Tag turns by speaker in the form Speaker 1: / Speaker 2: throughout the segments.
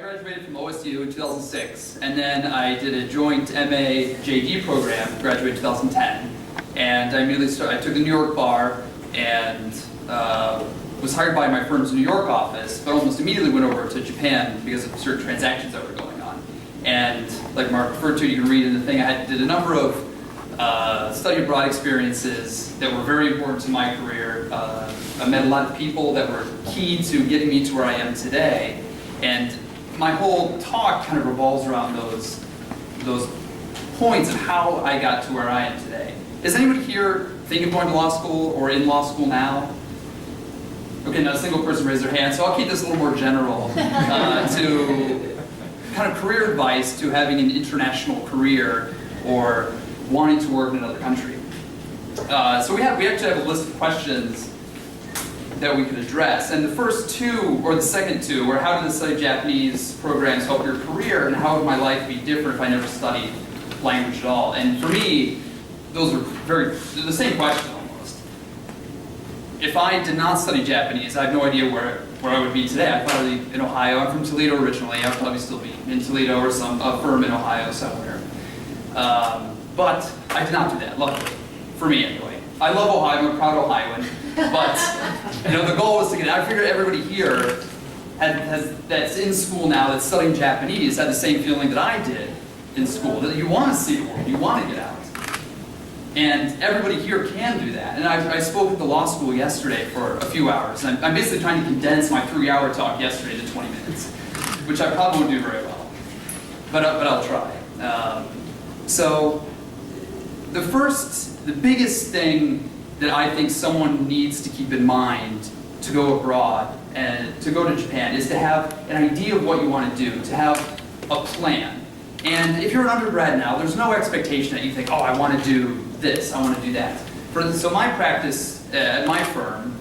Speaker 1: graduated from OSU in 2006, and then I did a joint MA JD program, graduated in 2010, and I immediately started. I took the New York bar and was hired by my firm's New York office, but almost immediately went over to Japan because of certain transactions that were going on. And like Mark referred to, you can read in the thing, I did a number of study abroad experiences that were very important to my career. I met a lot of people that were key to getting me to where I am today. And my whole talk kind of revolves around those points of how I got to where I am today. Is anybody here thinking of going to law school or in law school now? Okay, not a single person raised their hand, so I'll keep this a little more general to kind of career advice to having an international career or wanting to work in another country. So we actually have a list of questions that we could address. And the first two, or the second two, were how did the study of Japanese programs help your career, and how would my life be different if I never studied language at all? And for me, those were they're the same question almost. If I did not study Japanese, I have no idea where I would be today. I'd probably be in Ohio. I'm from Toledo originally. I'd probably still be in Toledo or a firm in Ohio somewhere. But I did not do that, luckily. For me, anyway. I love Ohio. I'm a proud Ohioan. But the goal was to get out. I figured everybody here that's in school now, that's studying Japanese, had the same feeling that I did in school, that you want to see the world, you want to get out. And everybody here can do that. And I spoke at the law school yesterday for a few hours. I'm basically trying to condense my 3-hour talk yesterday to 20 minutes, which I probably won't do very well. But I'll try. So the biggest thing that I think someone needs to keep in mind to go abroad and to go to Japan is to have an idea of what you want to do, to have a plan. And if you're an undergrad now, there's no expectation that you think, oh, I want to do this, I want to do that. So my practice at my firm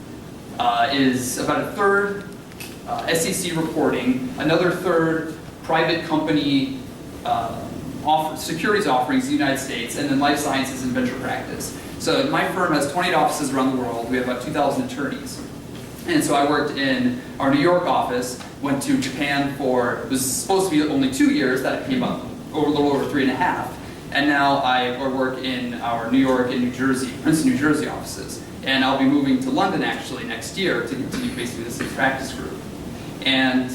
Speaker 1: is about a third SEC reporting, another third private company securities offerings in the United States, and then life sciences and venture practice. So my firm has 28 offices around the world. We have about 2,000 attorneys. And so I worked in our New York office, went to Japan it was supposed to be only 2 years, that came up a little over 3.5. And now I work in our New York and New Jersey, Princeton, New Jersey offices. And I'll be moving to London actually next year to continue basically this practice group. And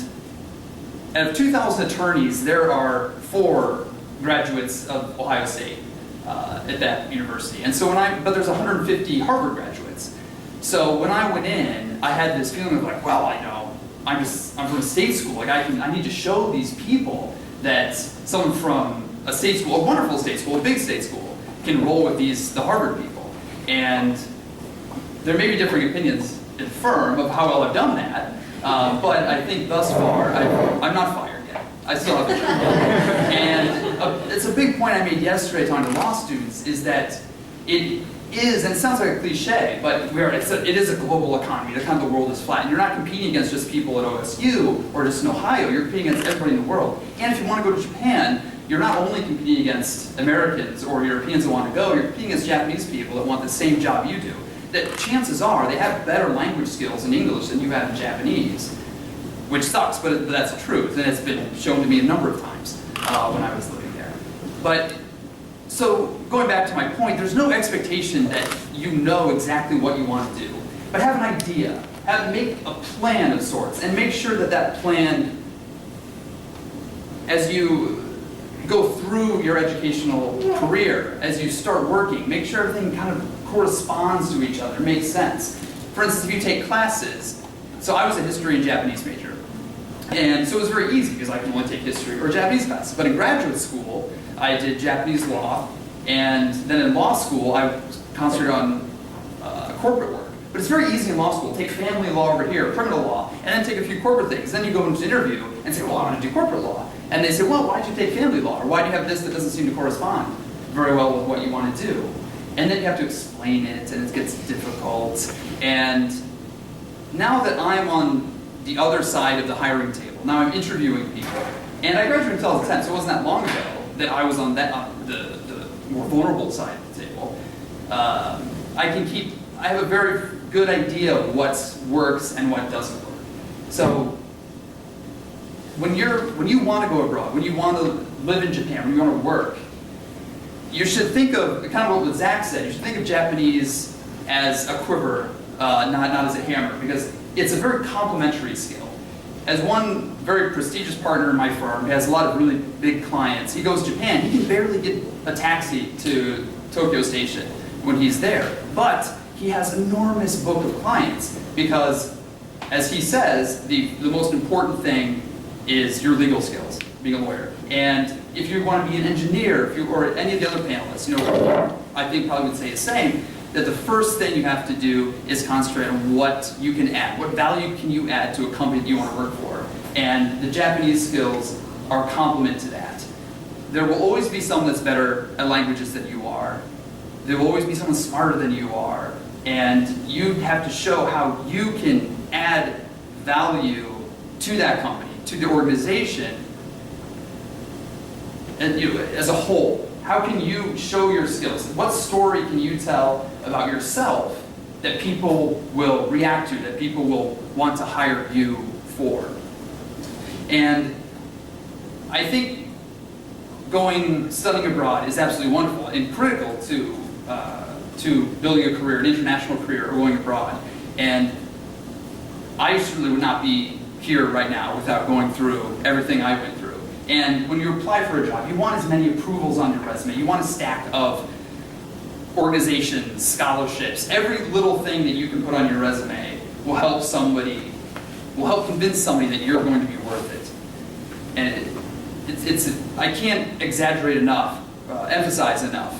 Speaker 1: out of 2,000 attorneys, there are 4 graduates of Ohio State at that university. And so but there's 150 Harvard graduates. So when I went in, I had this feeling of like, well, I'm from a state school. Like I need to show these people that someone from a state school, a wonderful state school, a big state school, can roll with the Harvard people. And there may be differing opinions in the firm of how well I've done that, but I think thus far, I'm not fired yet. I still have a job. And it's a big point I made yesterday talking to law students, is that it is, and it sounds like a cliche, but it is a global economy. The kind of the world is flat. And you're not competing against just people at OSU or just in Ohio. You're competing against everybody in the world. And if you want to go to Japan, you're not only competing against Americans or Europeans that want to go, you're competing against Japanese people that want the same job you do. That chances are they have better language skills in English than you have in Japanese, which sucks, but that's the truth. And it's been shown to me a number of times when I was living there. But so going back to my point, there's no expectation that you know exactly what you want to do, but have an idea, make a plan of sorts, and make sure that plan, as you go through your educational career, as you start working, make sure everything kind of corresponds to each other, makes sense. For instance, if you take classes, so I was a history and Japanese major, and so it was very easy because I can only take history or Japanese classes. But in graduate school, I did Japanese law, and then in law school, I concentrated on corporate work. But it's very easy in law school. Take family law over here, criminal law, and then take a few corporate things. Then you go into an interview and say, well, I want to do corporate law. And they say, well, why did you take family law? Or why do you have this that doesn't seem to correspond very well with what you want to do? And then you have to explain it, and it gets difficult. And now that I'm on the other side of the hiring table, now I'm interviewing people. And I graduated in 2010, so it wasn't that long ago that I was on the more vulnerable side of the table. I have a very good idea of what works and what doesn't work. So when you want to go abroad, when you want to live in Japan, when you want to work, you should think of, kind of what Zach said, you should think of Japanese as a quiver, not as a hammer, because it's a very complementary skill. As one very prestigious partner in my firm, who has a lot of really big clients, he goes to Japan, he can barely get a taxi to Tokyo Station when he's there. But he has an enormous book of clients because, as he says, the most important thing is your legal skills, being a lawyer. And if you want to be an engineer, or any of the other panelists, I think probably would say the same, that the first thing you have to do is concentrate on what you can add. What value can you add to a company that you want to work for? And the Japanese skills are a complement to that. There will always be someone that's better at languages than you are. There will always be someone smarter than you are. And you have to show how you can add value to that company, to the organization, and as a whole. How can you show your skills? What story can you tell about yourself that people will react to, that people will want to hire you for? And I think studying abroad is absolutely wonderful and critical to building a career, an international career, or going abroad. And I certainly would not be here right now without going through everything I went through. And when you apply for a job, you want as many approvals on your resume. You want a stack of organizations, scholarships. Every little thing that you can put on your resume will help convince somebody that you're going to be worth it. And I can't exaggerate enough, emphasize enough.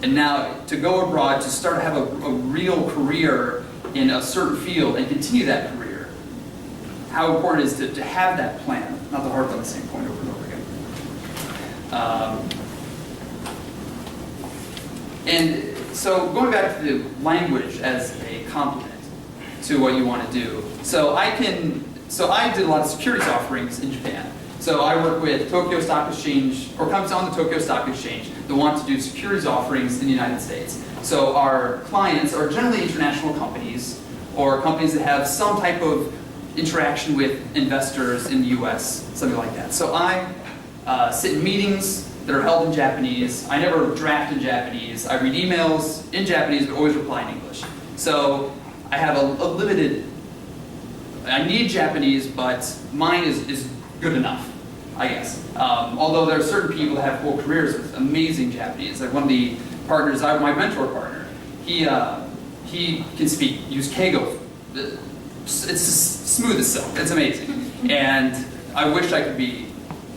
Speaker 1: And now to go abroad, to start to have a real career in a certain field and continue that career, how important it is to have that plan, not to harp on the same point over and over again. And so going back to the language as a complement to what you want to do. So I did a lot of securities offerings in Japan. So I work with Tokyo Stock Exchange, or companies on the Tokyo Stock Exchange that want to do securities offerings in the United States. So our clients are generally international companies, or companies that have some type of interaction with investors in the US, something like that. So I sit in meetings that are held in Japanese. I never draft in Japanese. I read emails in Japanese, but always reply in English. So I have a limited, I need Japanese, but mine is good enough, I guess. Although there are certain people that have whole careers with amazing Japanese. Like one of the partners, my mentor partner, he can use Keigo. It's smooth as silk. It's amazing. And I wish I could be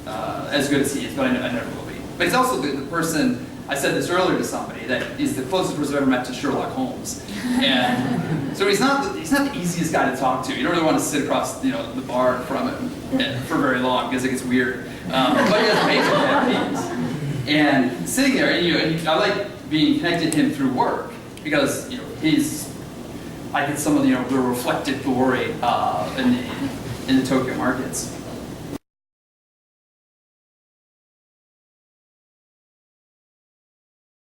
Speaker 1: as good as he is, but I never will be. But he's also the person, I said this earlier to somebody, that is the closest person I've ever met to Sherlock Holmes. And so he's not the easiest guy to talk to. You don't really want to sit across the bar from him for very long because it gets weird. But he has amazing Japanese. And sitting there, and I like being connected to him through work because I get some of the reflected glory in the Tokyo markets.